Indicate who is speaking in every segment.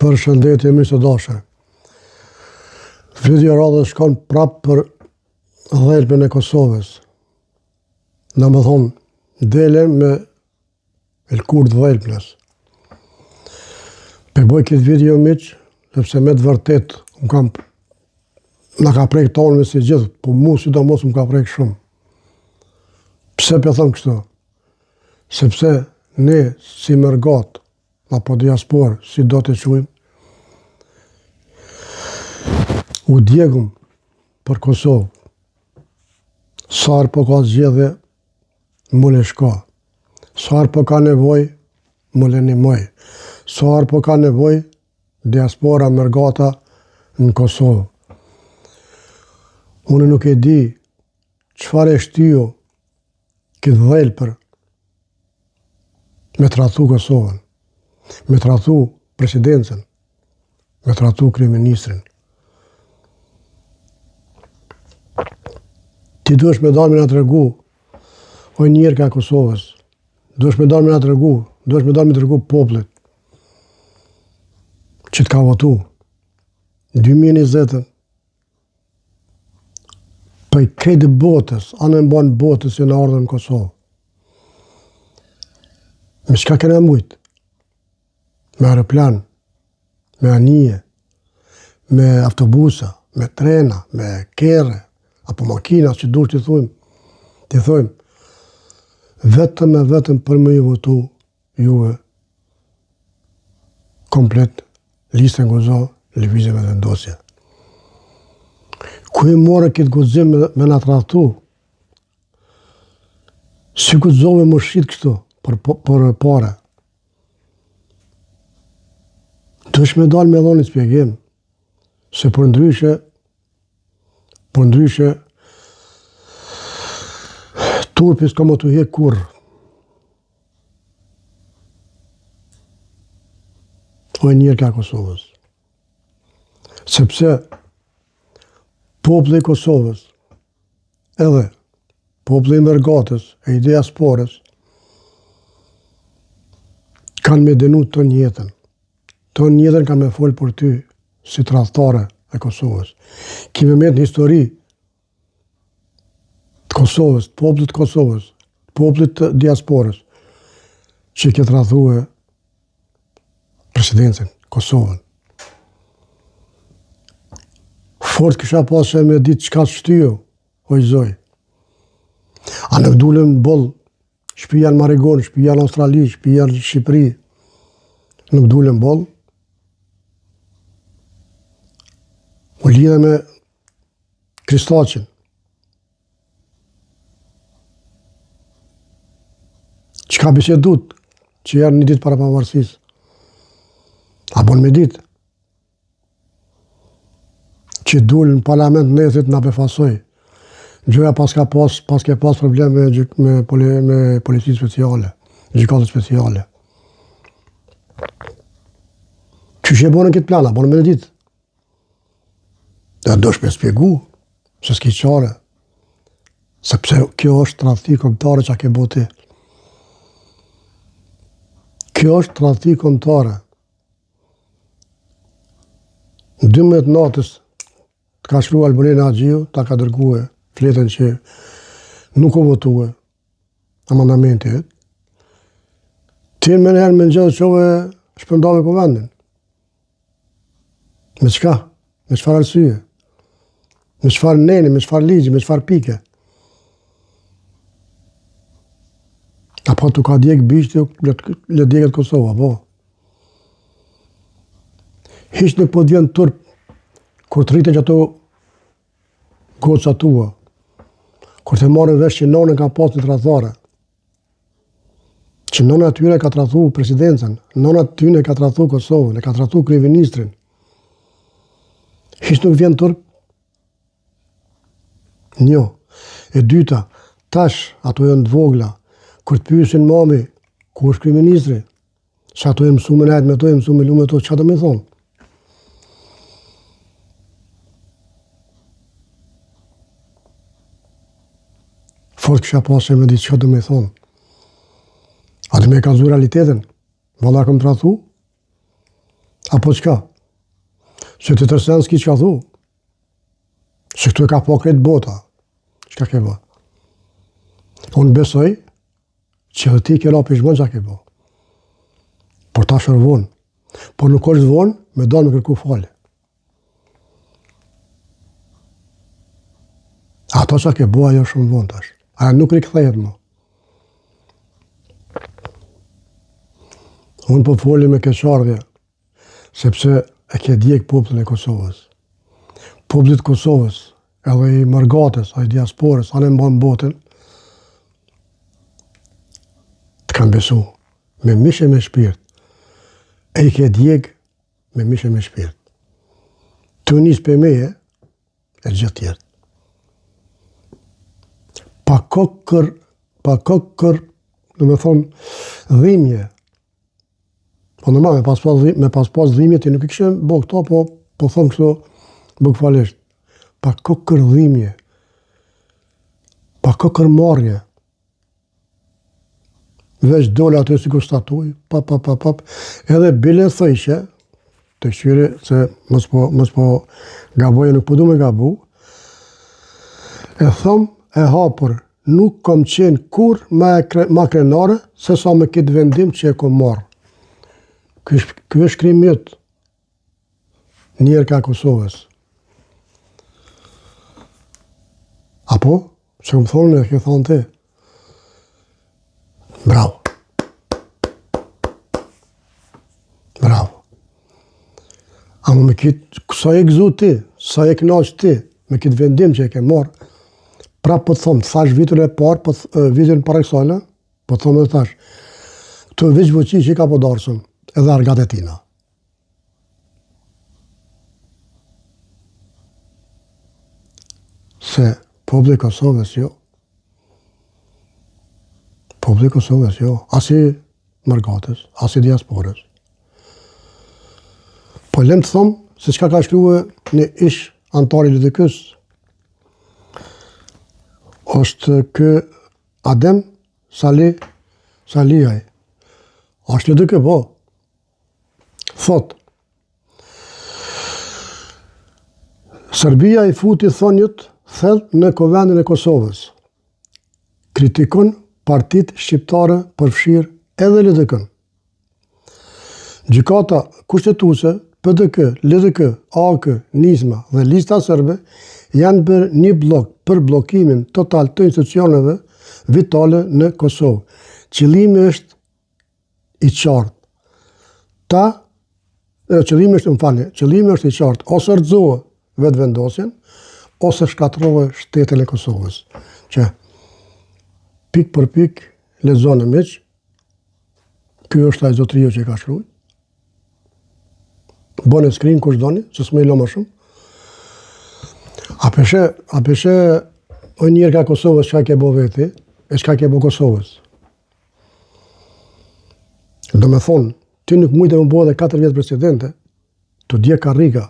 Speaker 1: Përshëndetje miq të dashur. Video radhës shkon prapë për dhelpën e Kosovës. Domethënë, delen me Elkur dhelpës. Për bëj këtë video miq, sepse me të vërtet na ka prek tonë me si gjithë, po mu sidomos më ka prek shumë. Pse për thëmë kështu? Sepse ne si mërgat, apo diaspor, si do të quajmë, u djegëm për Kosovë. Sarë po ka zgjedhje, mule shka. Sarë po ka nevoj, mule nimoj. Sarë po ka nevoj, diaspora mërgata në Kosovë. Unë nuk e di çfarë e shtyu këtë dhelpër me tratu Kosovën, me tratu presidencën, me tratu kryeministrin. Ti duhesh me dalë me na tregu, o njerë ka Kosovës, duhesh me dalë me na tregu, duhesh me dalë me tregu popullit që t'ka votu. 2020 për krejtë botës, anë e mbanë botës që në ardhën në Kosovë. Me shka kena mujtë? Me aeroplan, me anije, me autobusa, me trena, me kere, apo makina, që dush të thujmë, vetëm për me ju votu juve komplet listën gozo, lëvizje me vendosje. Ku i more këtë gozim me na trahtu? Si gozove më shqit kështu, për pare. Dush me dalë me dhoni spjegim, se për ndryshe, turpi s'ka më të hek kur. O e njerë ka Kosovës. Sepse populli i Kosovës, edhe populli i mërgatës e i diasporës, kanë me denu të njetën. Të njetën kanë me folë për ty si tradhtare e Kosovës. Kime me në histori të Kosovës, të popullit të Kosovës, të popullit të diasporës, që këtë tradhue presidencën, Kosovën. Fort kisha pasë me ditë qka shtyo, o i zoj. A nuk dulem boll, shpija në Marigon, shpija në Australi, shpija në Shqipëri, nuk dulem boll. U lidhe me Kristaqin. Qka bisedut, që janë një ditë para pavarësisë. A bon me ditë. Që dulë në parlament nëzit nga befasoj. Gjoja pas ke pas probleme me policitë speciale, gjykatët speciale. Që që e bonë në këtë plana, bonë me ditë. Dhe dosh me spjegu, se s'ki qare, sepse kjo është tradhti kombëtare që a ke boti. Kjo është tradhti kombëtare. Në 12 natës të ka shru Albulina Agjiu, ta ka dërguhe fletën që nuk o votuhe amandamentit. Ti me njerë me nxedhë qove shpëndave për vendin. Me qka? Me qfar arsye? Me qfar neni, me qfar ligji, me qfar pike? Apo tu ka djek bishti, le djeket Kosova, po. Hiç nuk po t'vjen turp kur të rriten që ato goca tua, kur të marrin vesh që nonën ka pas një tradhtare, që nona atyre ka tradhtu presidencën, nona atyre ka tradhtu Kosovën, e ka tradhtu kryeministrin. Hiç nuk vjen turp. Njo. E dyta, tash ato janë të vogla, kur të pyesin mami, ku është kryeministri, që ato e mësu me najtë me to, e mësu me lu me to, që do me thonë? Fort kësha pasë me ditë që do me thonë. A të me ka zu realitetin? Valla kom tradhtu? Apo qka? Se të tërsen s'ki qka thu. Se këtu e ka po kretë bota. Qka ke bo? Unë besoj që dhe ti ke la pishmon qa ke bo. Por ta shërë vonë. Por nuk është vonë, me dalë me kërku falje. Ato qa ke bo, ajo shumë vonë tash. Ajo nuk rikëthejet më. Unë po foli me keqardhje, sepse e ke djeg popullin e Kosovës. Popullit Kosovës, edhe i mërgatës, a i diasporës, anë e mbanë botën, të kam besu, me mishe me shpirt, e i ke djeg me mishe me shpirt. Të njës për meje, e gjithë tjertë. Pa kokër, në me thonë, dhimje. Po normal, me pas dhimje, ti nuk i këshem bo këto, po thonë kështu bukfalisht. Pa kokër dhimje. Pa kokër marrje. Veç dole atë si kur statuj, edhe bile thëjshe, të këshyri, se mos po gaboje, nuk po du me gabu, e thëmë, e hapër, nuk kom qenë kur ma krenare, se sa me këtë vendim që e kom marrë. Ky është krim jëtë, njerë ka Kosovës. Apo, që më thonë, e ke thonë ti. Bravo. Bravo. Amo me kitë, sa e gëzu ti, sa e knaqë ti, me kitë vendim që e ke marrë, pra po të thomë, thash vitën e parë, vitën para kësajna, po të thomë dhe thash, këtu veç vëqi që i ka po darsën, edhe argat e tina. Se populli Kosovës jo. Populli Kosovës jo. Asi mërgatës, asi diasporës. Po lem të thomë, se qka ka shkruhe në ish antari Lidikës, është kë Adem Salijaj. Është Lidikë, po. Thot, Serbia i futi thonjët thellë në Kovendin e Kosovës. Kritikon partit shqiptare përfshirë edhe LDK-n. Gjykata kushtetuese, PDK, LDK, AK, Nizma dhe lista serbe janë bërë një blok për blokimin total të institucioneve vitale në Kosovë. Qëllimi është i qartë. Qëllimi është i qartë, ose rëzohë vetë vendosjen, ose shkatrohë shtetën e Kosovës. Që pik për pik, lexoni miq, ky është ai zotërio që ka shkruar. Bëni screen kush doni, se s'më i lo më shumë. A peshe o njerë ka Kosovës çka ke bo veti, e çka ke bo Kosovës. Do me thonë, ti nuk mujtë më bo edhe 4 vjetë presidente, të dje karrika,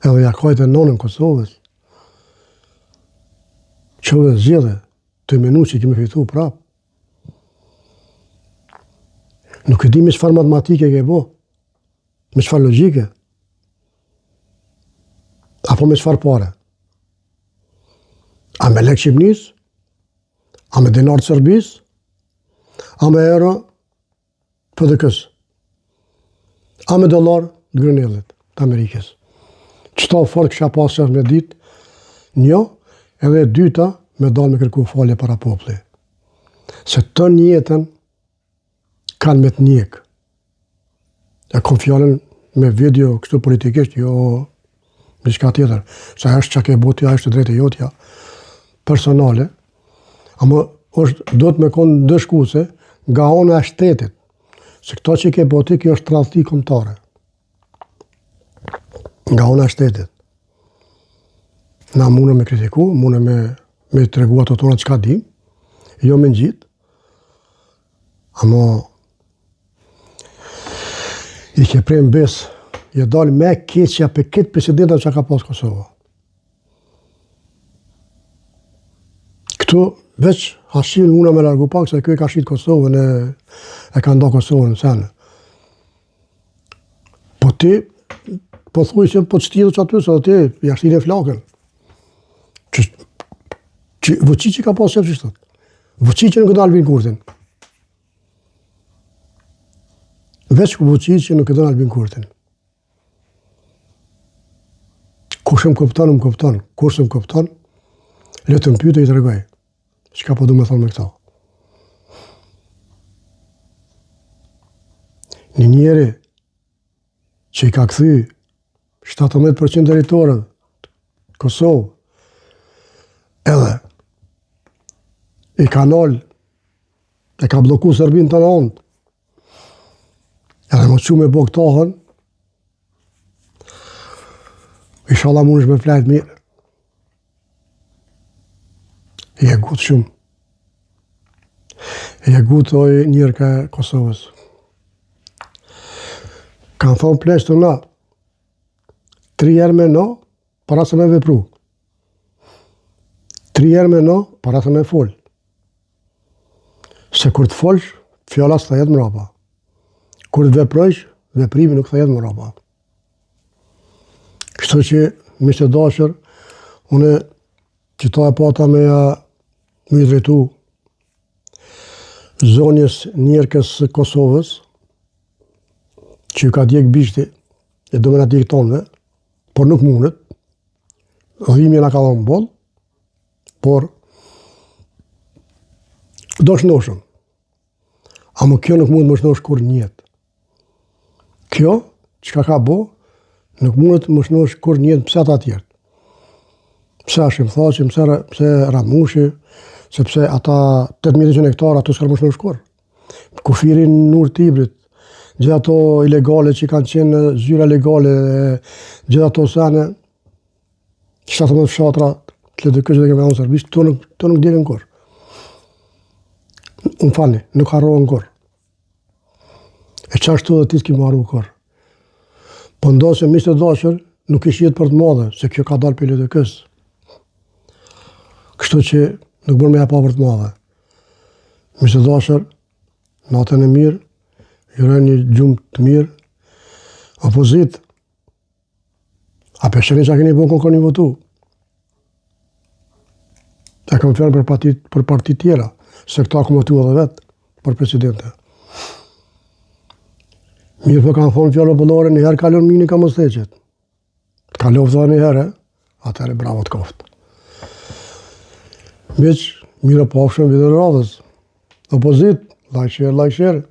Speaker 1: edhe ja kajtë e nonën Kosovës, që dhe zgjede, të menu që kemi fitu prap. Nuk e di me çfarë matematike ke bo, me çfarë logjike, apo me çfarë pare. A me lek Shqipnis, a me dinar të Serbis, a me euro PDK-s, a me dollar të Grenellit, të Amerikës. Qëta fort kësha pas që me dit, një, edhe dyta, me dalë me kërku falje para populli. Se të njetën kanë me të njekë. E kom fjallën me video kështu politikisht, jo në qka tjetër. Se është që ke botja, është drejtë e jotja personale, ama do të me konë dëshkuse nga ona e shtetit. Se këto që ke boti, kjo është tradhti kombëtare. Nga ona e shtetit. Na mune me kritiku, mune me të regu ato tona qka dim, jo me në gjitë, ama i ke prej në besë, je dalë me keqja për këtë presidenta që ka pas Kosova. Këtu, veç hashqin muna me largu pak, se kjo e ka shqitë Kosovën, e ka nda Kosovën në senë. Ti, po thuj që po të shtirë që aty, sa ti, jashtin e flakën. Vëqi që ka pas qëpë që shtot. Vëqi që nuk e dalë Albin Kurtin. Veç vëqi që nuk e dalë Albin Kurtin. Kush më kupton, më kupton. Kush më kupton, le të më pyete i të regoj. Çka po du me thonë me këto. Një njeri që i ka kthy 17% territorëve Kosovë, edhe i ka nol, e ka bloku Serbin të në ondë, edhe më që me bo këtohën, inshallah mund është me flajt mirë. I e gutë shumë. I e gutë oj njërë ka Kosovës. Kanë thonë plesh të na, 3 herë me no, para se me vepru. 3 herë me no, para se me folë. Se kur të folsh, fjala së thajet mrapa. Kur të veprojsh, veprimi nuk thajet mrapa. Kështu që, miqtë e dashur, une që ta e pata me i drejtu zonjës njerëkës së Kosovës, që ju ka djek bishti, e do me nga djek tonëve, por nuk mundet, dhimi nga ka dhonë boll, por do shnoshëm. Amo kjo nuk mund më shnosh kur njët. Kjo, që ka bo, nuk mundet më shnosh kur njët pëse ata tjertë. Pse Hashim Thaçi, pse Ramushi, sepse ata 8.000 hektarë ato s'ka më shnosh kur. Kufirin Nur Tibrit, gjithë ato ilegale që kanë qenë zyra legale, gjithë ato sene, 17 fshatra, të le kështë dhe kemë unë serbisht, to nuk djekën kur. Unë fani, nuk harrohen kur. E qashtu dhe ti s'ki më harru kur. Po ndosë e miqtë e dashur, nuk ish jetë për të madhe, se kjo ka dalë për LDK-s. Kështu që nuk bërë me pa për të madhe. Miqtë e dashur, natën e mirë, juroj një gjumë të mirë, opozit, a peshërin që a keni bukën kërë një votu. E kam të verën për partit tjera, se këta kom votu edhe vetë për presidente. Mirë për kanë thonë fjallë bëllore, njëherë kalon mini ka mësteqet. Të kalofë dhe njëherë, atëherë bravo të koftë. Miq, mirë pafshëm video radhës. Opozit, like share.